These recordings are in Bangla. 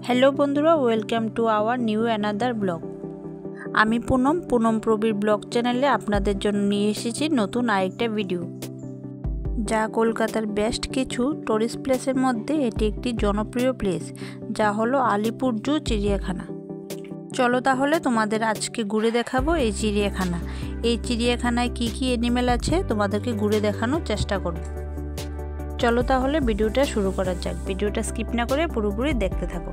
হ্যালো বন্ধুরা, welcome to our new another blog. আমি পুনম প্রবীর ব্লগ চ্যানেলে আপনাদের জন্য নিয়ে এসেছি নতুন আরেকটা ভিডিও, যা কলকাতার বেস্ট কিছু টুরিস্ট প্লেসের মধ্যে এটি একটি জনপ্রিয় প্লেস, যা হলো আলিপুর জু চিড়িয়াখানা। চলো তাহলে তোমাদের আজকে ঘুরে দেখাবো এই চিড়িয়াখানা। এই চিড়িয়াখানায় কি কি অ্যানিমেল আছে তোমাদেরকে ঘুরে দেখানোর চেষ্টা করব। চলো তাহলে ভিডিওটা শুরু করা যাক। ভিডিওটা স্কিপ না করে পুরোপুরি দেখতে থাকো।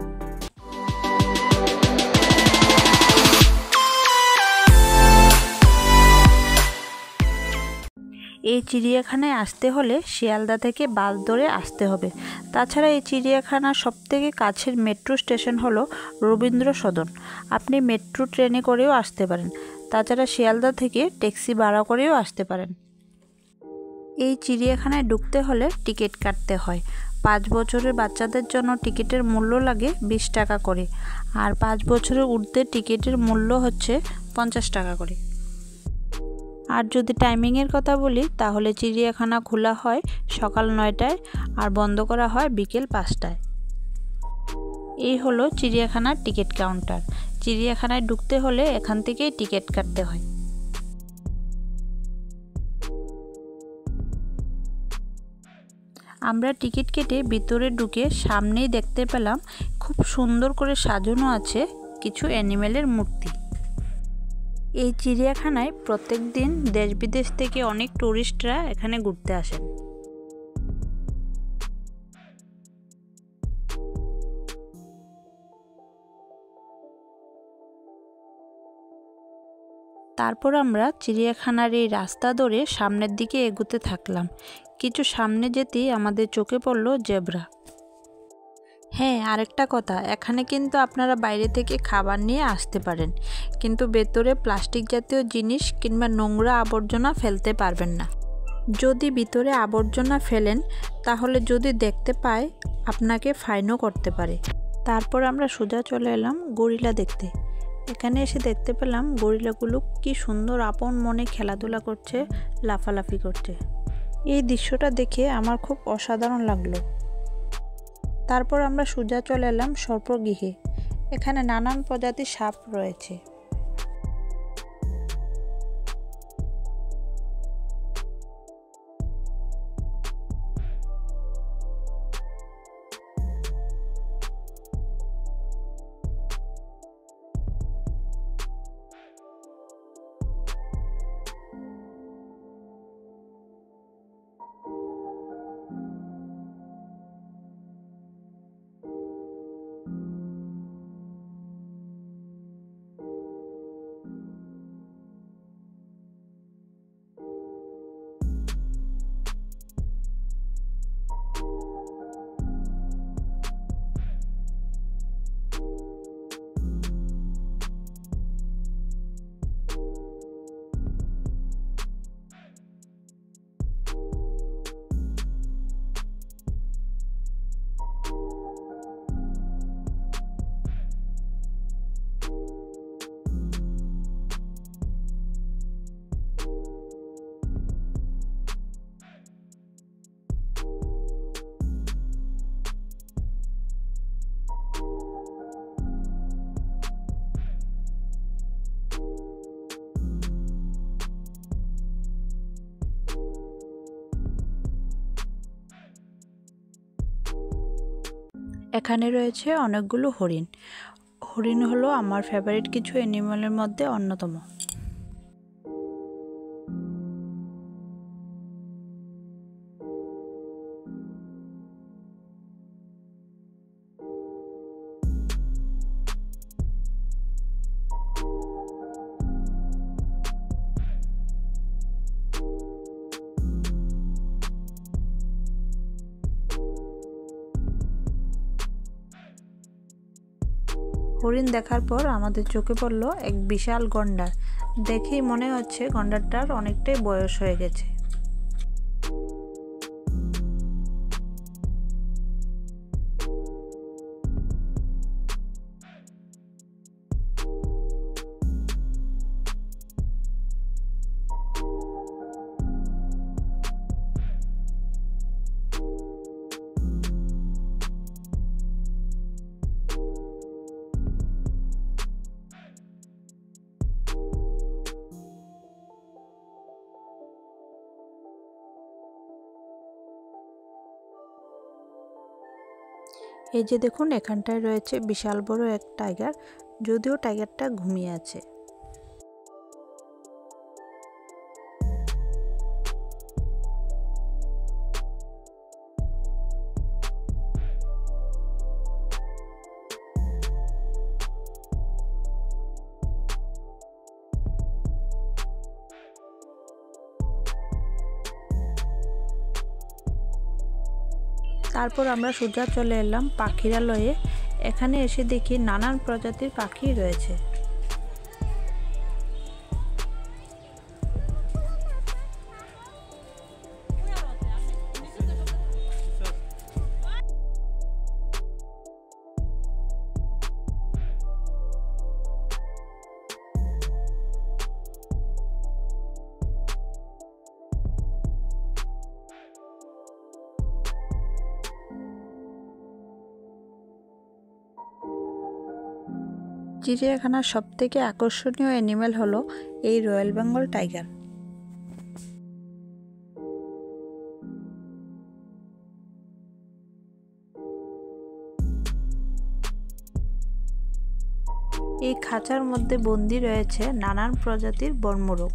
এই চিড়িয়াখানায় আসতে হলে শিয়ালদা থেকে বাস ধরে আসতে হবে। তাছাড়া এই চিড়িয়াখানার সবথেকে কাছের মেট্রো স্টেশন হলো রবীন্দ্র সদন। আপনি মেট্রো ট্রেনে করেও আসতে পারেন। তাছাড়া শিয়ালদা থেকে ট্যাক্সি ভাড়া করেও আসতে পারেন। এই চিড়িয়াখানায় ঢুকতে হলে টিকিট কাটতে হয়। 5 বছরের বাচ্চাদের জন্য টিকিটের মূল্য লাগে 20 টাকা করে, আর 5 বছরের ঊর্ধ্বে টিকিটের মূল্য হচ্ছে 50 টাকা করে। আর যদি টাইমিংয়ের কথা বলি, তাহলে চিড়িয়াখানা খোলা হয় সকাল 9টায় আর বন্ধ করা হয় বিকেল 5টায়। এই হলো চিড়িয়াখানার টিকিট কাউন্টার। চিড়িয়াখানায় ঢুকতে হলে এখান থেকেই টিকিট কাটতে হয়। আমরা টিকিট কেটে ভিতরে ঢুকে সামনেই দেখতে পেলাম খুব সুন্দর করে সাজানো আছে কিছু অ্যানিমেলের মূর্তি। এই চিড়িয়াখানায় প্রত্যেক দিন দেশ বিদেশ থেকে অনেক টুরিস্টরা এখানে ঘুরতে আসেন। তারপর আমরা চিড়িয়াখানার এই রাস্তা ধরে সামনের দিকে এগোতে থাকলাম। কিছু সামনে যেতেই আমাদের চোখে পড়ল জেব্রা। হ্যাঁ, আরেকটা কথা, এখানে কিন্তু আপনারা বাইরে থেকে খাবার নিয়ে আসতে পারেন, কিন্তু ভেতরে প্লাস্টিক জাতীয় জিনিস কিংবা নোংরা আবর্জনা ফেলতে পারবেন না। যদি ভিতরে আবর্জনা ফেলেন, তাহলে যদি দেখতে পায় আপনাকে ফাইনও করতে পারে। তারপর আমরা সোজা চলে এলাম গরিলা দেখতে। এখানে এসে দেখতে পেলাম গরিলাগুলো কি সুন্দর আপন মনে খেলাধুলা করছে, লাফালাফি করছে। এই দৃশ্যটা দেখে আমার খুব অসাধারণ লাগলো। তারপর আমরা সোজা চলে এলাম সর্পগৃহে। এখানে নানান প্রজাতির সাপ রয়েছে। এখানে রয়েছে অনেকগুলো হরিণ। হরিণ হলো আমার ফেভারিট কিছু অ্যানিমেলের মধ্যে অন্যতম। হরিণ দেখার পর আমাদের চোখে পড়ল এক বিশাল গন্ডার। দেখেই মনে হচ্ছে গন্ডারটার অনেকটাই বয়স হয়ে গেছে। এই যে দেখুন, এখানটায় রয়েছে বিশাল বড় এক টাইগার, যদিও টাইগারটা ঘুমিয়ে আছে। তারপর আমরা সোজা চলে এলাম পাখিরালয়ে। এখানে এসে দেখি নানান প্রজাতির পাখি রয়েছে। চিড়িয়াখানার সবথেকে আকর্ষণীয় অ্যানিমেল হলো এই রয়্যাল বেঙ্গল টাইগার। এই খাঁচার মধ্যে বন্দী রয়েছে নানান প্রজাতির বর্মরোগ।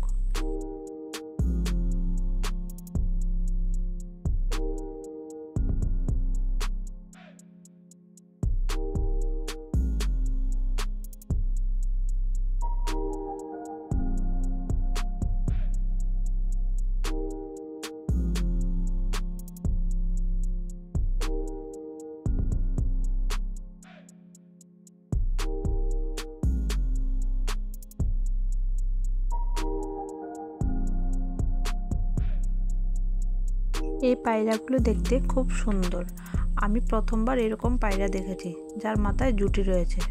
এই পায়রাগুলো দেখতে খুব সুন্দর। আমি প্রথমবার এরকম পায়রা দেখেছি যার মাথায় জুটি রয়েছে।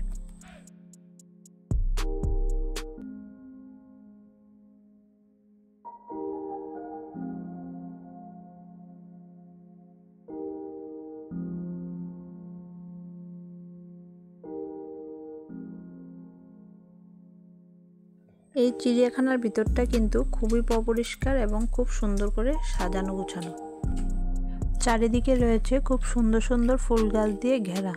এই চিড়িয়াখানার ভিতরটা কিন্তু খুবই অপরিষ্কার এবং খুব সুন্দর করে সাজানো গোছানো। চারিদিকে রয়েছে খুব সুন্দর সুন্দর ফুল গাছ দিয়ে ঘেরা।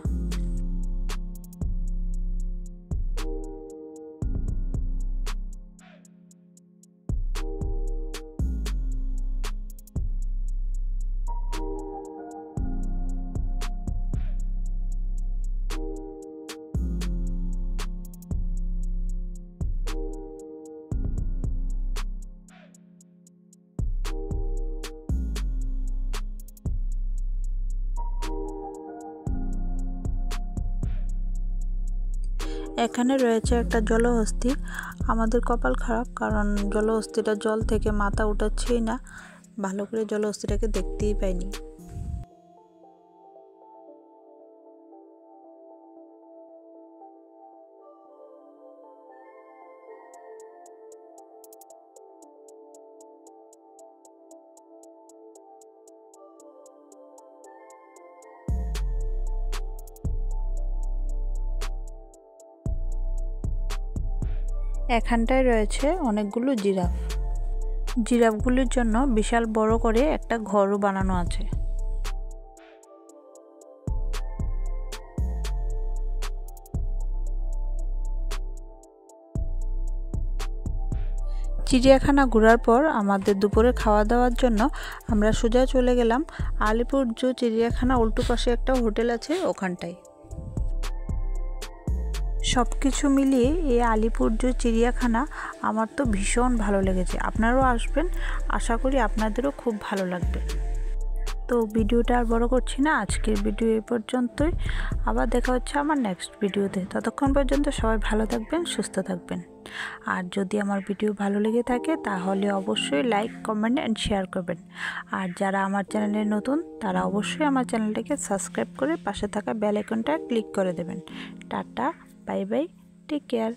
এখানে রয়েছে একটা জলহস্তী। আমাদের কপাল খারাপ, কারণ জলহস্তিটা জল থেকে মাথা উঠাচ্ছেই না, ভালো করে জলহস্তিটাকে দেখতেই পাইনি। এখানটায় রয়েছে অনেকগুলো জিরাফ। জিরাফগুলির জন্য বিশাল বড় করে একটা ঘরও বানানো আছে। চিড়িয়াখানা ঘোরার পর আমাদের দুপুরে খাওয়া দাওয়ার জন্য আমরা সোজা চলে গেলাম আলিপুর জু চিড়িয়াখানা উল্টো পাশে একটা হোটেল আছে ওখানটায়। সব কিছু মিলিয়ে এই আলিপুর জু চিড়িয়াখানা আমার তো ভীষণ ভালো লেগেছে। আপনারাও আসবেন, আশা করি আপনাদেরও খুব ভালো লাগবে। তো ভিডিওটা আর বড় করছি না, আজকের ভিডিও এই পর্যন্তই। আবার দেখা হচ্ছে আমার নেক্সট ভিডিওতে। ততক্ষণ পর্যন্ত সবাই ভালো থাকবেন, সুস্থ থাকবেন। আর যদি আমার ভিডিও ভালো লেগে থাকে তাহলে অবশ্যই লাইক, কমেন্ট অ্যান্ড শেয়ার করবেন। আর যারা আমার চ্যানেলে নতুন তারা অবশ্যই আমার চ্যানেলটাকে সাবস্ক্রাইব করে পাশে থাকা বেল আইকনটা ক্লিক করে দেবেন। Tata, bye bye, take care.